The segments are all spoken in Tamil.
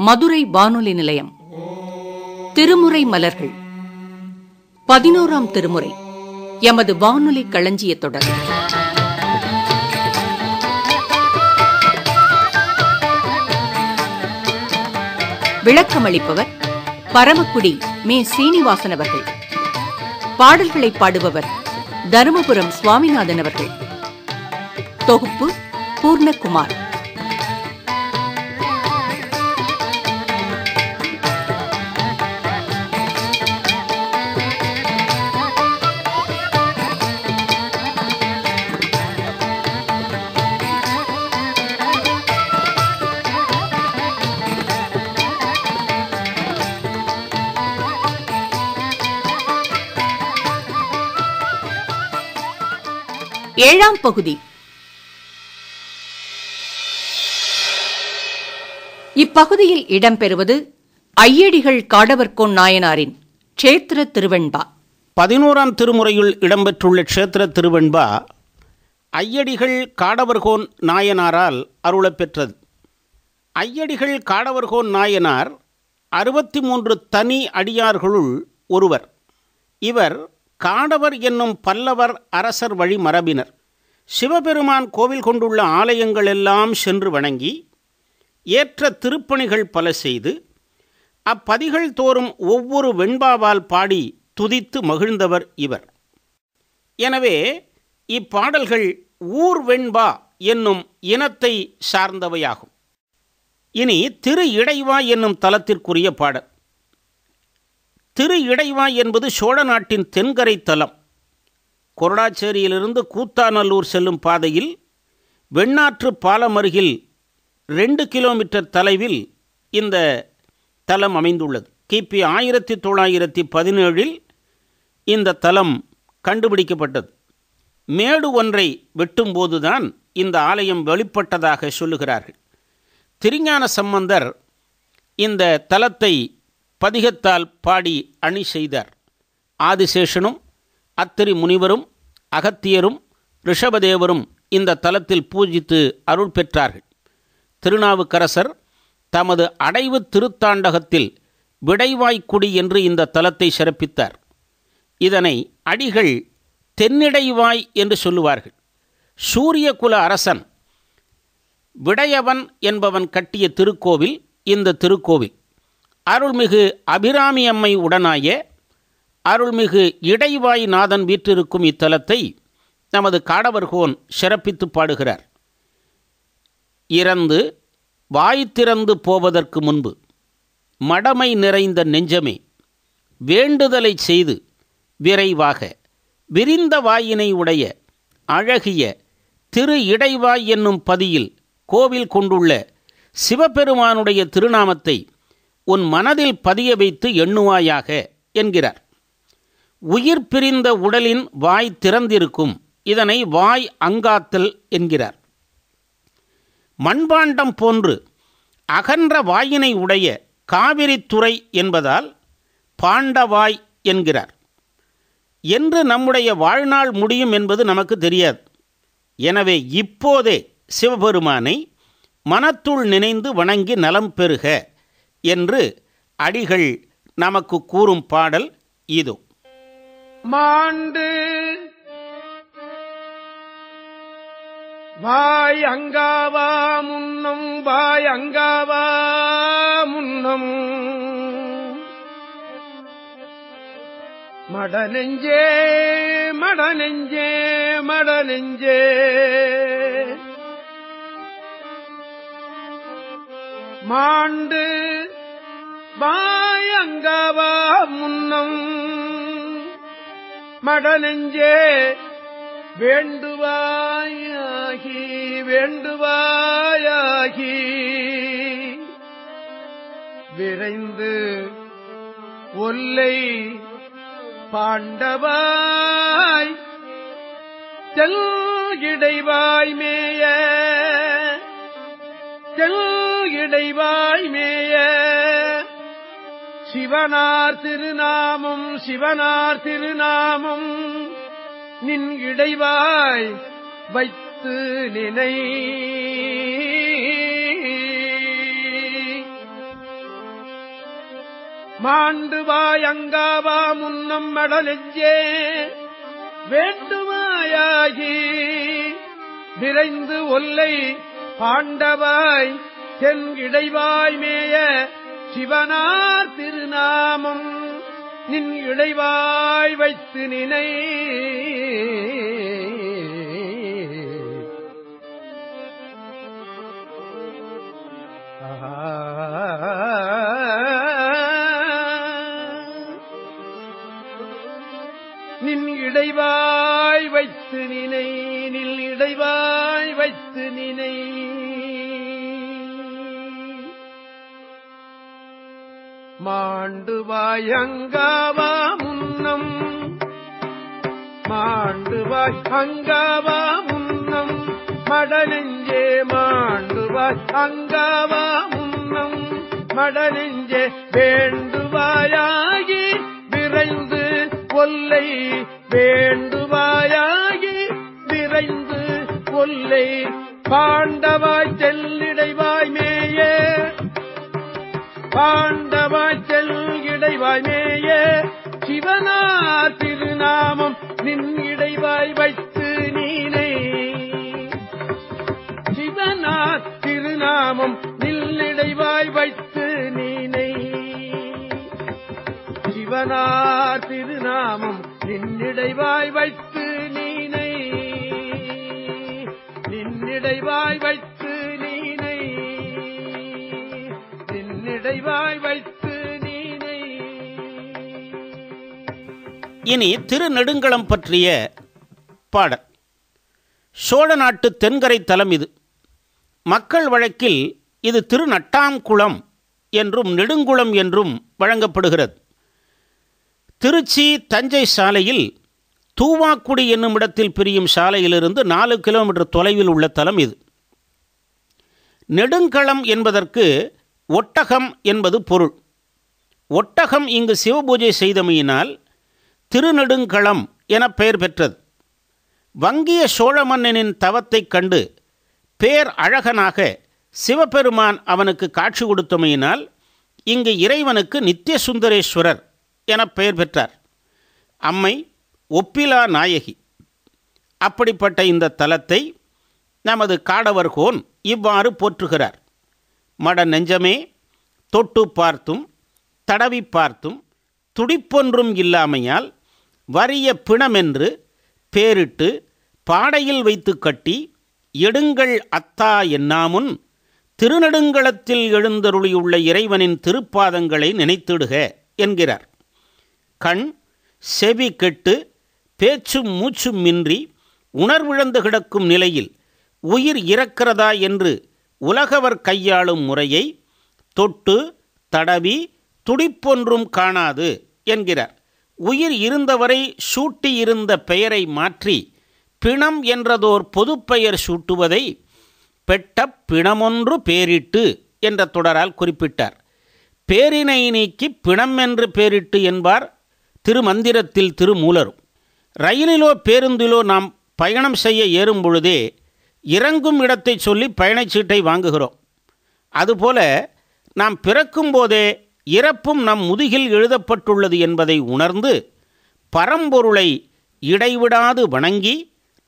மதுரை வானொலி நிலையம். திருமுறை மலர்கள் 11ஆம் திருமுறை எமது வானொலி களஞ்சிய தொடர். விளக்கமளிப்பவர் பரமக்குடி மே. சீனிவாசன் அவர்கள். பாடல்களை பாடுபவர் தருமபுரம் சுவாமிநாதன் அவர்கள். தொகுப்பு பூர்ணகுமார். ஏழாம் பகுதி. இப்பகுதியில் இடம்பெறுவது ஐயடிகள் காடவர்கோன் நாயனாரின் க்ஷேத்திர திருவெண்பா. 11ஆம் திருமுறையில் இடம்பெற்றுள்ள க்ஷேத்திர திருவெண்பா ஐயடிகள் காடவர்கோன் நாயனாரால் அருளப்பெற்றது. ஐயடிகள் காடவர்கோன் நாயனார் 63 தனி அடியார்களுள் ஒருவர். இவர் காடவர் என்னும் பல்லவர் அரசர் வழி மரபினர். சிவபெருமான் கோவில் கொண்டுள்ள ஆலயங்களெல்லாம் சென்று வணங்கி ஏற்ற திருப்பணிகள் பல செய்து அப்பதிகள் தோறும் ஒவ்வொரு வெண்பாவால் பாடி துதித்து மகிழ்ந்தவர் இவர். எனவே இப்பாடல்கள் ஊர் வெண்பா என்னும் இனத்தை சார்ந்தவையாகும். இனி திரு இடைவாய் என்னும் தலத்திற்குரிய பாடல். திரு இடைவாய் என்பது சோழ நாட்டின் தென்கரை தலம். கொரடாச்சேரியிலிருந்து கூத்தாநல்லூர் செல்லும் பாதையில் வெண்ணாற்று பாலம் அருகில் 2 கிலோமீட்டர் தொலைவில் இந்த தலம் அமைந்துள்ளது. கிபி 1917 இந்த தலம் கண்டுபிடிக்கப்பட்டது. மேடு ஒன்றை வெட்டும்போதுதான் இந்த ஆலயம் வெளிப்பட்டதாக சொல்லுகிறார்கள். திருஞான சம்பந்தர் இந்த தலத்தை பதிகத்தால் பாடி அணி செய்தார். ஆதிசேஷனும் அத்திரி முனிவரும் அகத்தியரும் ரிஷபதேவரும் இந்த தலத்தில் பூஜித்து அருள் பெற்றார்கள். திருநாவுக்கரசர் தமது அடைவு திருத்தாண்டகத்தில் விடைவாய்க்குடி என்று இந்த தலத்தை சிறப்பித்தார். இதனை அடிகள் தென்னிடைவாய் என்று சொல்லுவார்கள். சூரியகுல அரசன் விடையவன் என்பவன் கட்டிய திருக்கோவில் இந்த திருக்கோவில். அருள்மிகு அபிராமி அம்மை உடனாய அருள்மிகு இடைவாய் நாதன் வீற்றிருக்கும் இத்தலத்தை நமது காடவர்கோன் சிறப்பித்து பாடுகிறார். இறந்து வாய் திறந்து போவதற்கு முன்பு மடமை நிறைந்த நெஞ்சமே வேண்டுதலை செய்து விரைவாக விரிந்த வாயினை உடைய அழகிய திரு இடைவாய் என்னும் பதியில் கோவில் கொண்டுள்ள சிவபெருமானுடைய திருநாமத்தை உன் மனதில் பதிய வைத்து எண்ணுவாயாக என்கிறார். உயிர் பிரிந்த உடலின் வாய் திறந்திருக்கும். இதனை வாய் அங்காத்தல் என்கிறார். மண்பாண்டம் போன்று அகன்ற வாயினை உடைய காவிரித்துறை என்பதால் பாண்டவாய் என்கிறார். என்று நம்முடைய வாழ்நாள் முடியும் என்பது நமக்கு தெரியாது. எனவே இப்போதே சிவபெருமானை மனத்துள் நினைந்து வணங்கி நலம் பெறுக என்று அடிகள் நமக்கு கூறும் பாடல் இதோ. மாண்டு வாய் அங்காவா முன்னம் வாய் அங்காவா முன்னம் மடநெஞ்சே மடநெஞ்சே மடநெஞ்சே மாண்டு வாய் அங்காவா முன்னம் மடநெஞ்சே வேண்டுவாயாகி வேண்டுவாயாகி விரைந்து ஒல்லை பாண்டவாய் தெல் இடைவாய் மேய தெல் இடைவாய் மேய சிவனார் திருநாமம் சிவனார் திருநாமம் நின் இடைவாய் வைத்து நினை மாண்டுவாய் அங்காவா முன்னம் மடலெஞ்சே வேண்டுமாயாகி விரைந்து ஒல்லை பாண்டவாய் தென் இடைவாய் மேய சிவனார் திருநாமம் நின் இடைவாய் வைத்து நினை. நின் இடைவாய் வைத்து நினை, நில் இடைவாய் வைத்து நினை. மாண்டுவாய் அங்காவா முன்னம், மாண்டுவாய் அங்காவா முன்னம் மடநெஞ்சே, மாண்டுவாய் அங்காவா முன்னம் மடநெஞ்சே வேண்டுவாயாகி விரைந்து ஒல்லை, வேண்டுவாயாகி விரைந்து ஒல்லை பாண்டவாய் செல்லிடைவாய் மேய, பாண்டவாய் செல்லிடைவாய் மேய சிவனார் திருநாமம் நின் இடைவாய் வைத்து நீனை. சிவனார் திருநாமம் நில்லிடைவாய் வைத்து நீனை. சிவனார் திருநாமம் நின்னிடைவாய் வைத்து நீனை, நின்னிடைவாய் வைத்து நீனை, நின்னிடைவாய் வைத்து நீனை. இனி திருநெடுங்களம் பற்றிய பாடல். சோழ நாட்டு தென்கரை தலம் இது. மக்கள் வழக்கில் இது திருநட்டாங்குளம் என்றும் நெடுங்குளம் என்றும் வழங்கப்படுகிறது. திருச்சி தஞ்சை சாலையில் தூவாக்குடி என்னும் இடத்தில் பிரியும் சாலையிலிருந்து 4 கிலோமீட்டர் தொலைவில் உள்ள தலம் இது. நெடுங்களம் என்பதற்கு ஒட்டகம் என்பது பொருள். ஒட்டகம் இங்கு சிவபூஜை செய்தமையினால் திருநெடுங்களம் என பெயர் பெற்றது. வங்கிய சோழ மன்னனின் தவத்தைக் கண்டு பேர் அழகனாக சிவபெருமான் அவனுக்கு காட்சி கொடுத்தமையினால் இங்கு இறைவனுக்கு நித்திய சுந்தரேஸ்வரர் என பெயர் பெற்றார். அம்மை ஒப்பிலா நாயகி. அப்படிப்பட்ட இந்த தலத்தை நமது காடவர்கோன் இவ்வாறு போற்றுகிறார். மட நெஞ்சமே தொட்டு பார்த்தும் தடவி பார்த்தும் துடிப்பொன்றும் இல்லாமையால் வறிய பிணமென்று பேரிட்டு பாடையில் வைத்து கட்டி எடுங்கள் அத்தா என்னாமுன் திருநெடுங்களத்தில் எழுந்தருளியுள்ள இறைவனின் திருப்பாதங்களை நினைத்திடுக என்கிறார். கண் செவி கெட்டு பேச்சும் மூச்சும் மின்றி உணர்விழந்து கிடக்கும் நிலையில் உயிர் இறக்கிறதா என்று உலகவர் கையாளும் முறையை தொட்டு தடவி துடிப்பொன்றும் காணாது என்கிறார். உயிர் இருந்தவரை சூட்டியிருந்த பெயரை மாற்றி பிணம் என்றதோர் பொதுப்பெயர் சூட்டுவதை பெட்ட பிணமொன்று பேரிட்டு என்ற தொடரால் குறிப்பிட்டார். பேரினை நீக்கி பிணம் என்று பேரிட்டு என்பார் திருமந்திரத்தில் திருமூலரும். ரயிலிலோ பேருந்திலோ நாம் பயணம் செய்ய ஏறும் பொழுதே இறங்கும் இடத்தை சொல்லி பயணச்சீட்டை வாங்குகிறோம். அதுபோல நாம் பிறக்கும் போதே இறப்பும் நம் முதுகில் எழுதப்பட்டுள்ளது என்பதை உணர்ந்து பரம்பொருளை இடைவிடாது வணங்கி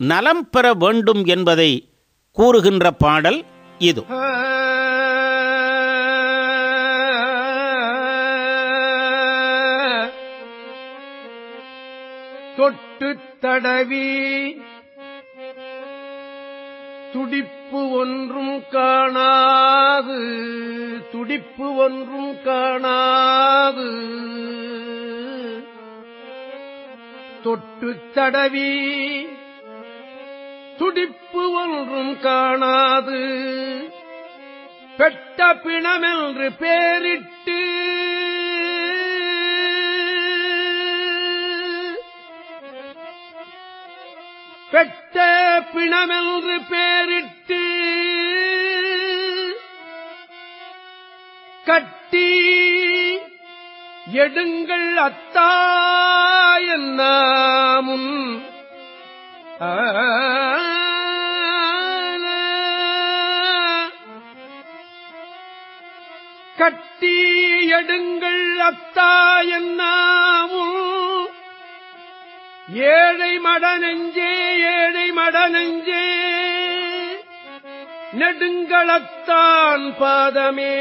நலம் பெற வேண்டும் என்பதை கூறுகின்ற பாடல் இது. தொட்டு தடவி துடிப்பு ஒன்றும் காணாது, துடிப்பு ஒன்றும் காணாது. தொட்டு தடவி துடிப்பு ஒன்றும் காணாது பெட்ட பிணமென்று பேரிட்டு பெட்ட பிணமென்று பேரிட்டு கட்டி எடுங்கள் அத்தா என்னாமுன் கட்டி எடுங்கள் அத்தா என்னாமும் ஏழை மடநெஞ்சே ஏழை மடநெஞ்சே நெடுங்களத்தான் பாதமே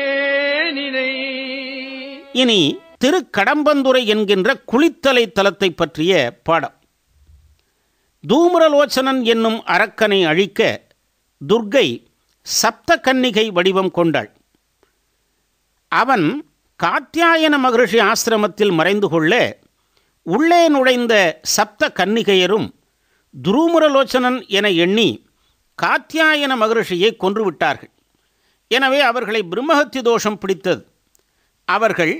நினை. இனி திருக்கடம்பந்துறை என்கின்ற குளித்தலை தலத்தை பற்றிய பாடம். தூம்ரலோச்சனன் என்னும் அரக்கனை அழிக்க துர்க்கை சப்த கன்னிகை வடிவம் கொண்டாள். அவன் காத்யாயன மகரிஷி ஆசிரமத்தில் மறைந்து கொள்ள உள்ளே நுழைந்த சப்த கன்னிகையரும் துருமுரலோச்சனன் என எண்ணி காத்யாயன மகரிஷியை கொன்றுவிட்டார்கள். எனவே அவர்களை பிரம்மஹத்தி தோஷம் பிடித்தது. அவர்கள்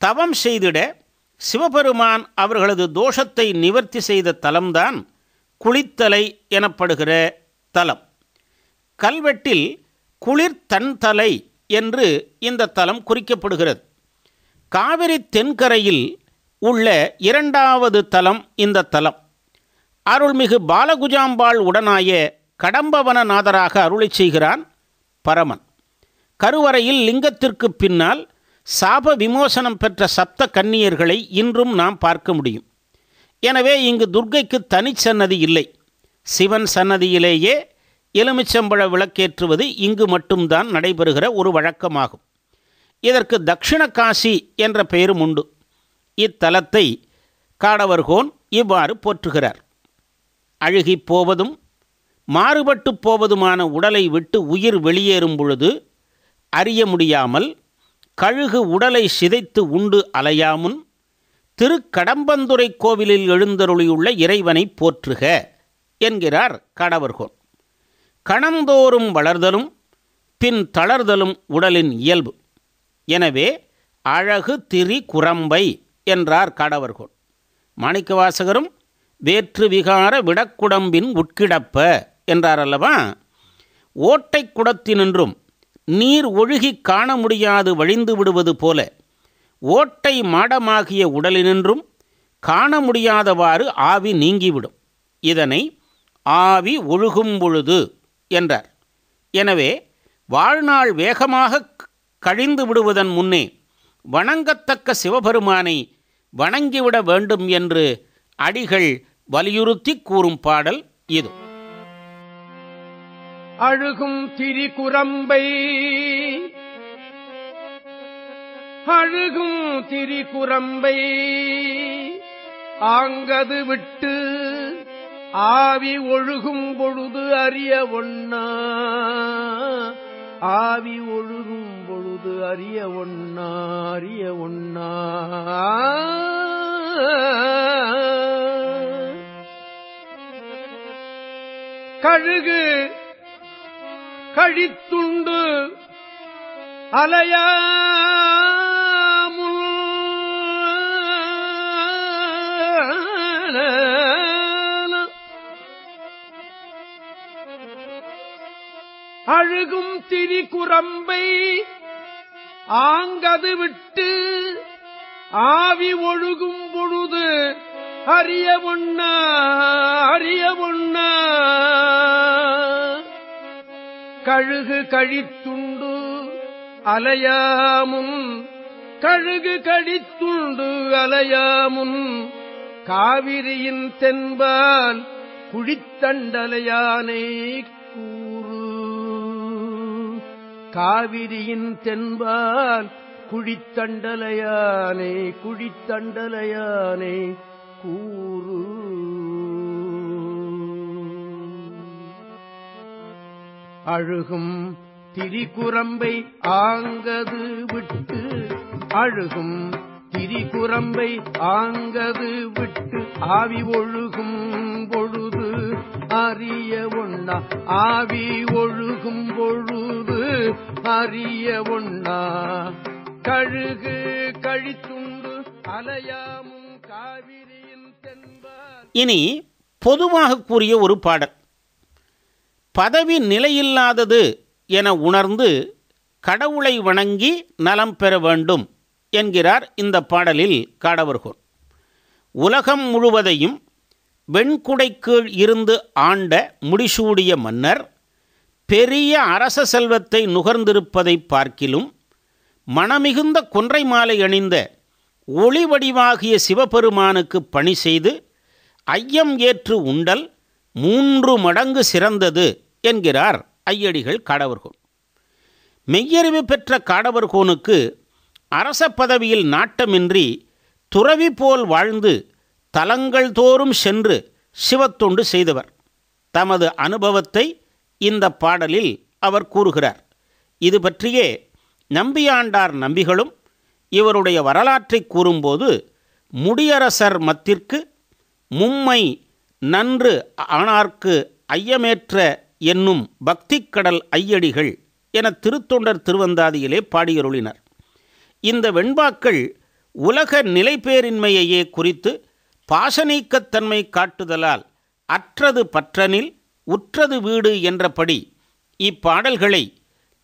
தவம் செய்திட சிவபெருமான் அவர்களது தோஷத்தை நிவர்த்தி செய்த தலம்தான் குளித்தலை எனப்படுகிற தலம். கல்வெட்டில் குளிர் தன்தலை என்று இந்த தலம் குறிக்கப்படுகிறது. காவிரி தென்கரையில் உள்ள இரண்டாவது தலம் இந்த தலம். அருள்மிகு பாலகுஜாம்பாள் உடனாய கடம்பவனநாதராக அருளை செய்கிறான் பரமன். கருவறையில் லிங்கத்திற்கு பின்னால் சாப விமோசனம் பெற்ற சப்த கன்னியர்களை இன்றும் நாம் பார்க்க முடியும். எனவே இங்கு துர்க்கைக்கு தனிச்சன்னதி இல்லை. சிவன் சன்னதியிலேயே எலுமிச்சம்பழ விளக்கேற்றுவது இங்கு மட்டும்தான் நடைபெறுகிற ஒரு வழக்கமாகும். இதற்கு தக்ஷிண காசி என்ற பெயரும் உண்டு. இத்தலத்தை காடவர்கோன் இவ்வாறு போற்றுகிறார். அழுகி போவதும் மாறுபட்டு போவதுமான உடலை விட்டு உயிர் வெளியேறும் பொழுது அறிய முடியாமல் கழுகு உடலை சிதைத்து உண்டு அலையாமுன் திருக்கடம்பந்துறை கோவிலில் எழுந்தருளியுள்ள இறைவனை போற்றுக என்கிறார் காடவர்கோன். கணந்தோறும் வளர்தலும் பின் தளர்தலும் உடலின் இயல்பு. எனவே அழகு திரி குரம்பை என்றார் காடவர்கோன். மாணிக்கவாசகரும் வேற்று விகார விடக்குடம்பின் உட்கிடப்ப என்றார் அல்லவா. ஓட்டை குடத்தினின்றும் நீர் ஒழுகி காண முடியாது வழிந்து விடுவது போல ஓட்டை மாடமாகிய உடலினின்றும் காண முடியாதவாறு ஆவி நீங்கிவிடும். இதனை ஆவி ஒழுகும் பொழுது என்றார். எனவே வாழ்நாள் வேகமாக கழிந்து விடுவதன் முன்னே வணங்கத்தக்க சிவபெருமானை வணங்கிவிட வேண்டும் என்று அடிகள் வலியுறுத்தி கூறும் பாடல் இது. அழுகும் திரிகுரம்பை அழுகும் திரிகுரம்பை ஆங்கது விட்டு ஆவி ஒழுகும் பொழுது அறிய ஒண்ணா ஆவி ஒழுகும் பொழுது அறிய ஒண்ணா அறிய ஒண்ணா. கழுகு கழித்துண்டு அலையாமுல் அழுகும் திரிகுரம்பை ஆங்கது விட்டு ஆவி ஒழுகும் பொழுது அறிய ஒண்ணா அறிய ஒண்ணா. கழுகு கழித்துண்டு அலையாமுன் கழுகு கழித்துண்டு அலையாமுன் காவிரியின் தென்பால் குழித்தண்டலையானை கூறு. காவிரியின் தென்பால் குழித்தண்டலையானை குழித்தண்டலையானை கூறு. அழுகும் திரிகுரம்பை ஆங்கது விட்டு அழுகும் திரிகுரம்பை ஆங்கது விட்டு ஆவி ஒழுகும் பொழுது அறிய ஒண்ணா ஆவி ஒழுகும் பொழுது அறிய ஒண்ணா. கழுகு கழித்துண்டு அலையாமும் காவிரியின் தென்பால். இனி பொதுவாக கூறிய ஒரு பாடல். பதவி நிலையில்லாதது என உணர்ந்து கடவுளை வணங்கி நலம் பெற வேண்டும் என்கிறார் இந்த பாடலில் காடவர்கோன். உலகம் முழுவதையும் வெண்குடை கீழ் இருந்து ஆண்ட முடிசூடிய மன்னர் பெரிய அரச செல்வத்தை நுகர்ந்திருப்பதை பார்க்கிலும் மணமிகுந்த கொன்றை மாலை அணிந்த ஒளிவடிவாகிய சிவபெருமானுக்கு பணி செய்து ஐயம் ஏற்று உண்டல் 3 மடங்கு சிறந்தது என்கிறார் ஐயடிகள் காடவர்கோன். மெய்யறிவு பெற்ற காடவர்கோனுக்கு அரச பதவியில் நாட்டமின்றி துறவி போல் வாழ்ந்து தலங்கள் தோறும் சென்று சிவத்தொண்டு செய்தவர். தமது அனுபவத்தை இந்த பாடலில் அவர் கூறுகிறார். இது பற்றியே நம்பியாண்டார் நம்பிகளும் இவருடைய வரலாற்றை கூறும்போது, முடியரசர் மத்திற்கு மும்மை நன்று ஆனார்க்கு ஐயமேற்ற என்னும் பக்திக்கடல் ஐயடிகள் என திருத்தொண்டர் திருவந்தாதியிலே பாடியருளினர். இந்த வெண்பாக்கள் உலக நிலைபேரின்மையையே குறித்து பாசநீக்கத்தன்மை காட்டுதலால் அற்றது பற்றனில் உற்றது வீடு என்றபடி இப்பாடல்களை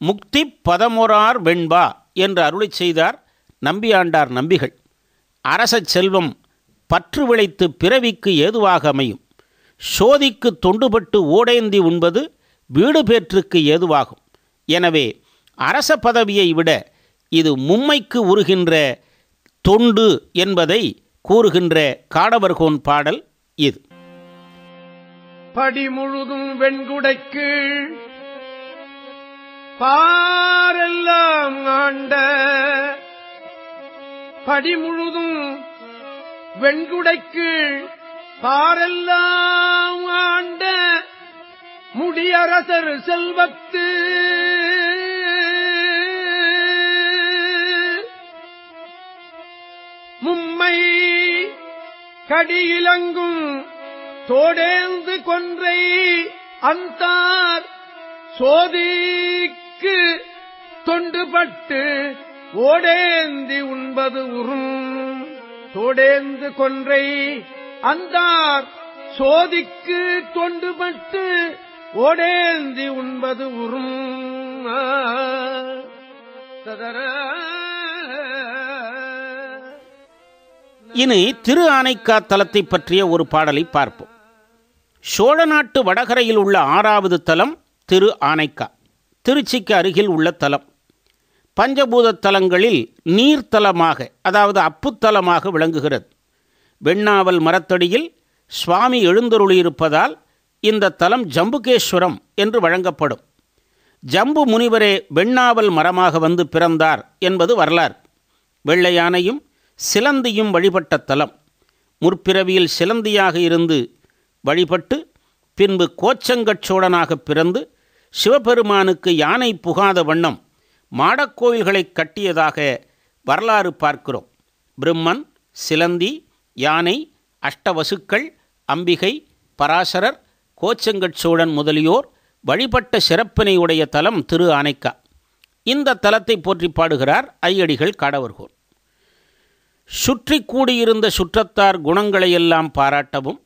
முக்தி பதமொரார் வெண்பா என்று அருளிச் செய்தார் நம்பியாண்டார் நம்பிகள். அரச செல்வம் பற்று விளைத்து பிறவிக்கு ஏதுவாக அமையும். சோதிக்கு தொண்டுபட்டு ஓடேந்தி உண்பது வீடு பேற்றுக்கு ஏதுவாகும். எனவே அரச பதவியை விட இது மும்மைக்கு உருகின்ற தொண்டு என்பதை கூறுகின்ற காடவர்கோன் பாடல் இது. படி முழுதும் வெண்குடைக்கு பாரெல்லாம் ஆண்ட, படி முழுதும் வெண்குடைக்கு பாரெல்லாம் ஆண்ட முடியரசர் செல்வத்து மும்மை கடியிலங்கும் தோடேந்து கொன்றை அந்தார் சோதிக்கு தொண்டுபட்டு ஓடேந்தி உண்பது உறும். தோடேந்து கொன்றை அந்தார் சோதிக்கு தொண்டுபட்டு ஓடேந்தி உண்பது உறும். இனி திரு ஆனைக்கா தலத்தை பற்றிய ஒரு பாடலை பார்ப்போம். சோழ நாட்டு வடகரையில் உள்ள 6வது தலம் திரு ஆனைக்கா. திருச்சிக்கு அருகில் உள்ள தலம். பஞ்சபூத தலங்களில் நீர்த்தலமாக, அதாவது அப்புத்தலமாக விளங்குகிறது. வெண்ணாவல் மரத்தடியில் சுவாமி எழுந்தருளியிருப்பதால் இந்த தலம் ஜம்புகேஸ்வரம் என்று வழங்கப்படும். ஜம்பு முனிவரே வெண்ணாவல் மரமாக வந்து பிறந்தார் என்பது வரலாறு. வெள்ளையானையும் சிலந்தியும் வழிபட்ட தலம். முற்பிறவியில் சிலந்தியாக இருந்து வழிபட்டு பின்பு கோச்சங்கச்சோழனாக பிறந்து சிவபெருமானுக்கு யானை புகாத வண்ணம் மாடக்கோயில்களை கட்டியதாக வரலாறு பார்க்கிறோம். பிரம்மன், சிலந்தி, யானை, அஷ்டவசுக்கள், அம்பிகை, பராசரர், கோச்சங்கச்சோழன் முதலியோர் வழிபட்ட சிறப்பினை உடைய தலம் திரு ஆனைக்கா. இந்த தலத்தை போற்றி பாடுகிறார் ஐயடிகள் காடவர்கோன். சுற்றி கூடியிருந்த சுற்றத்தார் குணங்களையெல்லாம் பாராட்டவும்,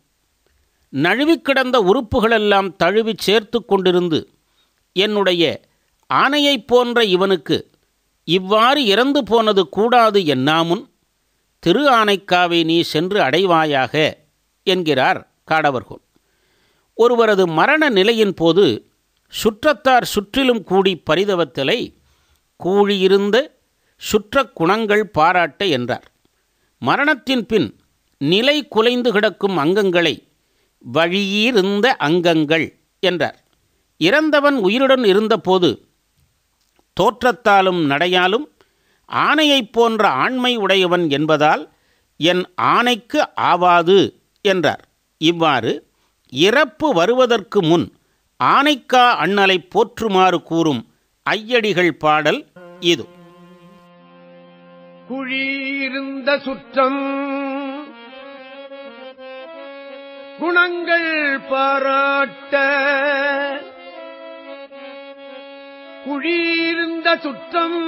நழுவிக் கிடந்த உறுப்புகளெல்லாம் தழுவி சேர்த்து கொண்டிருந்து என்னுடைய ஆனையைப் போன்ற இவனுக்கு இவ்வாறு இறந்து போனது கூடாது என்னாமுன் திரு ஆனைக்காவை நீ சென்று அடைவாயாக என்கிறார் காடவர்கோன். ஒருவரது மரண நிலையின் போது சுற்றத்தார் சுற்றிலும் கூடி பரிதவத்தலை கூழியிருந்த சுற்ற குணங்கள் பாராட்ட என்றார். மரணத்தின் பின் நிலை குலைந்து கிடக்கும் அங்கங்களை வழியிருந்த அங்கங்கள் என்றார். இறந்தவன் உயிருடன் இருந்தபோது தோற்றத்தாலும் நடையாலும் ஆனையைப் போன்ற ஆண்மை உடையவன் என்பதால் என் ஆனைக்கு ஆவாது என்றார். இவ்வாறு இறப்பு வருவதற்கு முன் ஆனைக்கா அண்ணலை போற்றுமாறு கூறும் ஐயடிகள் பாடல் இது. குழியிருந்த சுற்றம் குணங்கள் பாராட்ட, குழியிருந்த சுற்றம்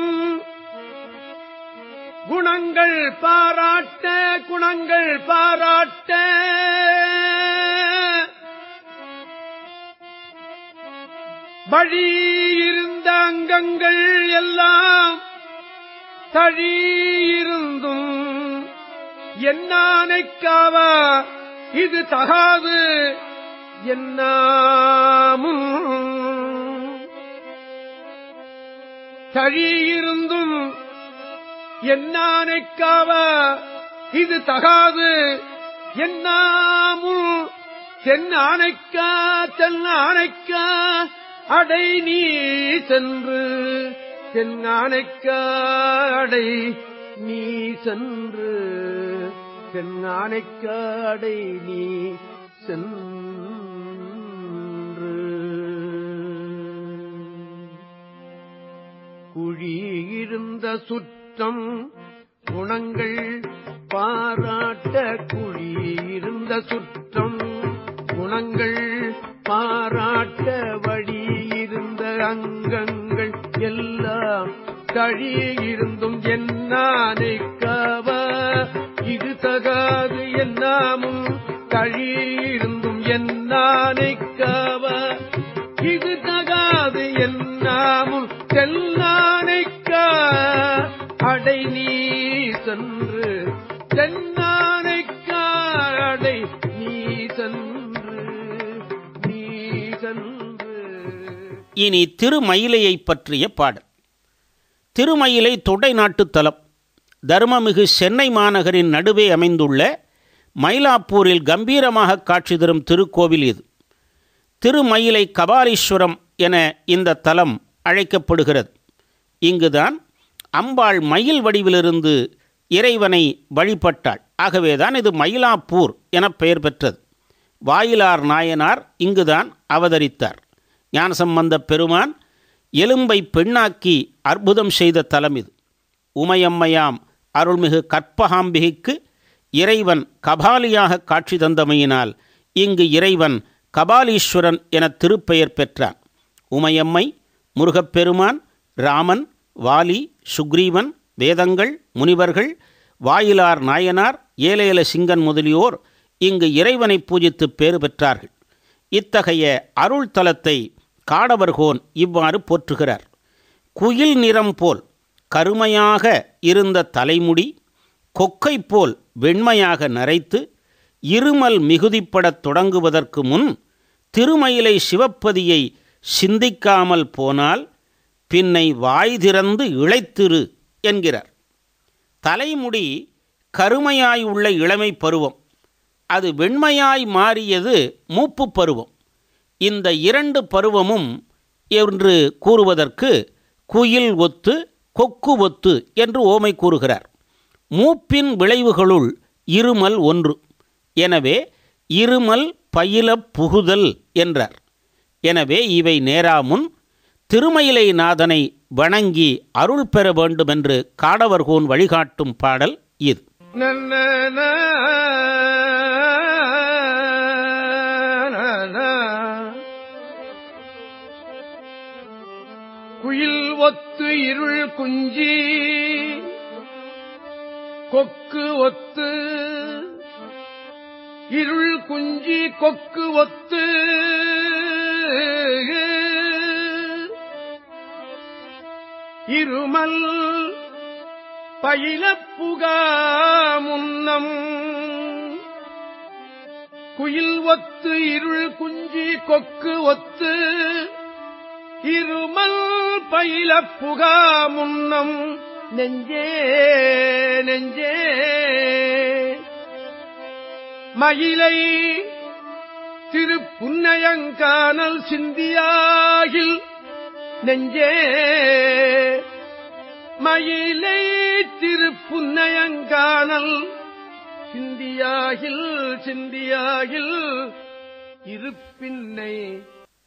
குணங்கள் பாராட்ட, குணங்கள் பாராட்ட வழியிருந்த அங்கங்கள் எல்லாம் தழியிருந்தும் என்னானைக்காவா இது தகாது என்னாமும். தழியிருந்தும் என்னானைக்காவ இது தகாது என்னாமுள் தென்னானைக்கா தென்னானைக்கா அடை நீ சென்று தென்னானைக்கா அடை நீ சென்று தென்னானைக்கா அடை நீ சென்று குழியிருந்த சுற்றம் குணங்கள் பாராட்ட குழியிருந்த சுற்றம் குணங்கள் பாராட்ட வழியிருந்த அங்கங்கள் எல்லாம் தழியிருந்தும் என்னானைக்காவ இது தகாது என்னாமும் தழியிருந்தும் என்னானைக்காவ இது தகாது என்னாமும் தென்னானைக்கா அடை நீ சென்று தென்னானைக்கா அடை நீ சென்று நீ சென்று. இனி திருமயிலையைப் பற்றிய பாடல். திருமயிலை தொடை நாட்டுத் தலம். தர்மமிகு சென்னை மாநகரின் நடுவே அமைந்துள்ள மயிலாப்பூரில் கம்பீரமாக காட்சி தரும் திருக்கோவில் இது. திருமயிலை கபாலீஸ்வரம் என இந்த தலம் அழைக்கப்படுகிறது. இங்குதான் அம்பாள் மயில் வடிவிலிருந்து இறைவனை வழிபட்டாள். ஆகவேதான் இது மயிலாப்பூர் என பெயர் பெற்றது. வாயிலார் நாயனார் இங்குதான் அவதரித்தார். ஞானசம்பந்த பெருமான் எலும்பை பெண்ணாக்கி அற்புதம் செய்த தலம் இது. உமையம்மையாம் அருள்மிகு கற்பகாம்பிகைக்கு இறைவன் கபாலியாக காட்சி தந்தமையினால் இங்கு இறைவன் கபாலீஸ்வரன் என திருப்பெயர் பெற்றான். உமையம்மை, முருகப்பெருமான், ராமன், வாலி, சுக்ரீவன், வேதங்கள், முனிவர்கள், வாயிலார் நாயனார், ஏலேல சிங்கன் முதலியோர் இங்கு இறைவனை பூஜித்து பேறு பெற்றார்கள். இத்தகைய அருள் தலத்தை காடவர்கோன் இவ்வாறு போற்றுகிறார். குயில் நிறம் போல் கருமையாக இருந்த தலைமுடி கொக்கை போல் வெண்மையாக நரைத்து இருமல் மிகுதிப்படத் தொடங்குவதற்கு முன் திருமயிலை சிவப்பதியை சிந்திக்காமல் போனால் பின்னை வாய் திறந்து இளைத்திரு என்கிறார். தலைமுடி கருமையாய் உள்ள இளமை பருவம், அது வெண்மையாய் மாறியது மூப்பு பருவம். இந்த இரண்டு பருவமும் என்று கூறுவதற்கு குயில் ஒத்து கொக்கு ஒத்து என்று ஓமை கூறுகிறார். மூப்பின் விளைவுகளுள் இருமல் ஒன்று. எனவே இருமல் பயில புகுதல் என்றார். எனவே இவை நேராமுன் திருமயிலை நாதனை வணங்கி அருள் பெற வேண்டுமென்று காடவர்கோன் வழிகாட்டும் பாடல் இது. குயில் ஒத்து இருள் குஞ்சி கொக்கு ஒத்து இருள் குஞ்சி கொக்கு ஒத்து இருமல் பயிலப்புகா முன்னம் குயில் ஒத்து இருள் குஞ்சி கொக்கு ஒத்து இருமல் பயிலப்புகா முன்னம் நெஞ்சே நெஞ்சே மயிலை திருப்புன்னயங்கானல் சிந்தியாகில் நெஞ்சே மயிலை திருப்புன்னயங்கானல் சிந்தியாகில் சிந்தியாகில் இருப்பின்னை.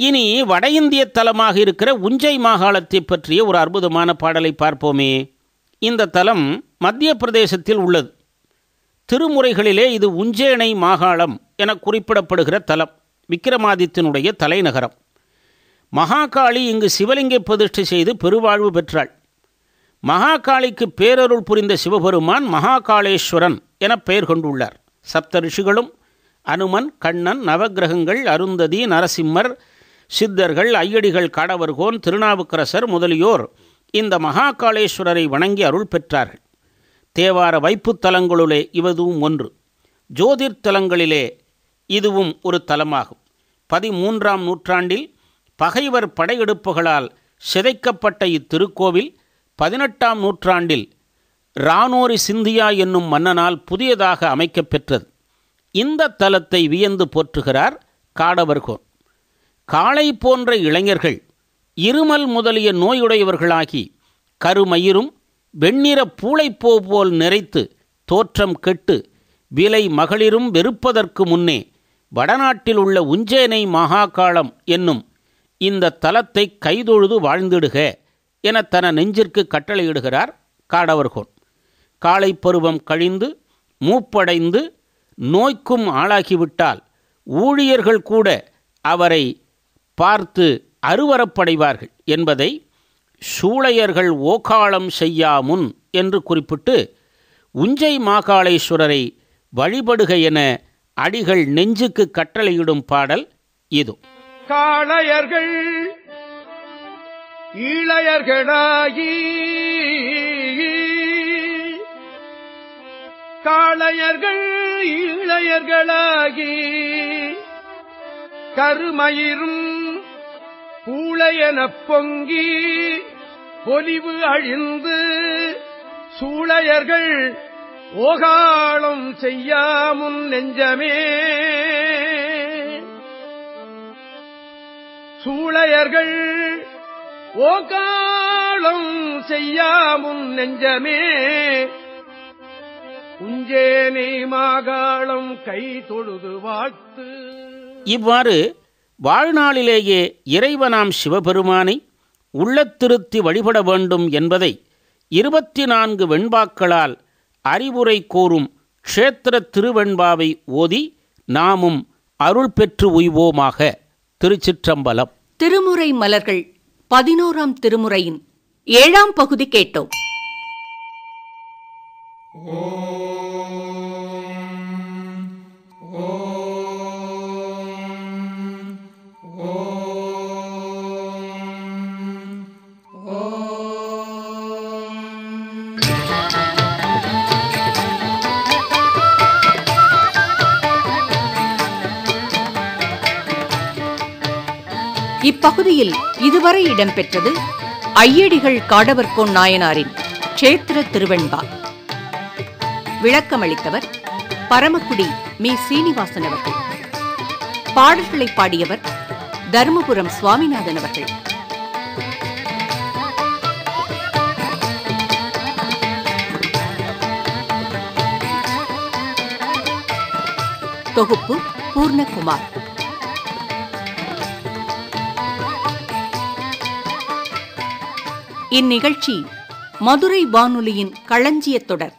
இனி வட இந்திய தலமாக இருக்கிற உஞ்சை மாகாளத்தை பற்றிய ஒரு அற்புதமான பாடலை பார்ப்போமே. இந்த தலம் மத்திய பிரதேசத்தில் உள்ளது. திருமுறைகளிலே இது உஞ்சேனை மாகாளம் என குறிப்பிடப்படுகிற தலம். விக்கிரமாதித்தினுடைய தலைநகரம். மகாகாளி இங்கு சிவலிங்க பிரதிஷ்டை செய்து பெருவாழ்வு பெற்றாள். மகாகாளிக்கு பேரருள் புரிந்த சிவபெருமான் மகாகாளேஸ்வரன் என பெயர் கொண்டுள்ளார். சப்த ரிஷிகளும் அனுமன், கண்ணன், நவக்கிரகங்கள், அருந்ததி, நரசிம்மர், சித்தர்கள், ஐயடிகள், காடவர்கோன், திருநாவுக்கரசர் முதலியோர் இந்த மகாகாளேஸ்வரரை வணங்கி அருள் பெற்றார்கள். தேவார வைப்புத்தலங்களிலே இதுவும் ஒன்று. ஜோதிர்த்தலங்களிலே இதுவும் ஒரு தலமாகும். 13ஆம் நூற்றாண்டில் பகைவர் படையெடுப்புகளால் சிதைக்கப்பட்ட இத்திருக்கோவில் 18ஆம் நூற்றாண்டில் ரானோரி சிந்தியா என்னும் மன்னனால் புதியதாக அமைக்கப் பெற்றது. இந்த தலத்தை வியந்து போற்றுகிறார் காடவர்கோன். காளை போன்ற இளைஞர்கள் இருமல் முதலிய நோயுடையவர்களாகி கருமயிரும் வெண்ணிற பூளைப்போ போல் நிறைத்து தோற்றம் கெட்டு விலை மகளிரும் வெறுப்பதற்கு முன்னே வடநாட்டில் உள்ள உஞ்சேனை மகாகாளம் என்னும் இந்த தலத்தை கைதொழுது வாழ்ந்திடுக என தன நெஞ்சிற்கு கட்டளையிடுகிறார் காடவர்கோன். காளை பருவம் கழிந்து மூப்படைந்து நோய்க்கும் ஆளாகிவிட்டால் ஊழியர்கள் கூட அவரை பார்த்து அருவரப்படைவார்கள் என்பதை சூளையர்கள் ஓகாளம் செய்யாமுன் என்று குறிப்பிட்டு உஞ்சை மாகாளேஸ்வரரை வழிபடுக என அடிகள் நெஞ்சுக்கு கட்டளையிடும் பாடல் இது. காளையர்கள் இளையர்களாகி காளையர்கள் இளையர்களாகி கருமயிரும் பூளையெனப் பொங்கி பொலிவு அழிந்து சூளையர்கள் ஓகாளம் செய்யாமுன் நெஞ்சமே சூளையர்கள் ஓகாளம் செய்யாமுன் நெஞ்சமே உஞ்சேனை மாகாளம் கை தொழுது வாழ்த்து. இவ்வாறு வாழ்நாளிலேயே இறைவனாம் சிவபெருமானை உள்ளத்திருத்தி வழிபட வேண்டும் என்பதை 24 வெண்பாக்களால் அறிவுரை கூறும் க்ஷேத்திர திருவெண்பாவை ஓதி நாமும் அருள் பெற்று உய்வோமாக. திருச்சிற்றம்பலம். திருமுறை மலர்கள் 11ஆம் திருமுறையின் 7ஆம் பகுதி கேட்டோம். இப்பகுதியில் இதுவரை இடம்பெற்றது ஐயடிகள் காடவர்கோன் நாயனாரின் க்ஷேத்திர திருவெண்பா. விளக்கமளித்தவர் பரமக்குடி மீ. சீனிவாசன் அவர்கள். பாடல்களை பாடியவர் தருமபுரம் சுவாமிநாதன் அவர்கள். தொகுப்பு பூர்ணகுமார். இந்நிகழ்ச்சி மதுரை வானொலியின் களஞ்சியத் தொடர்.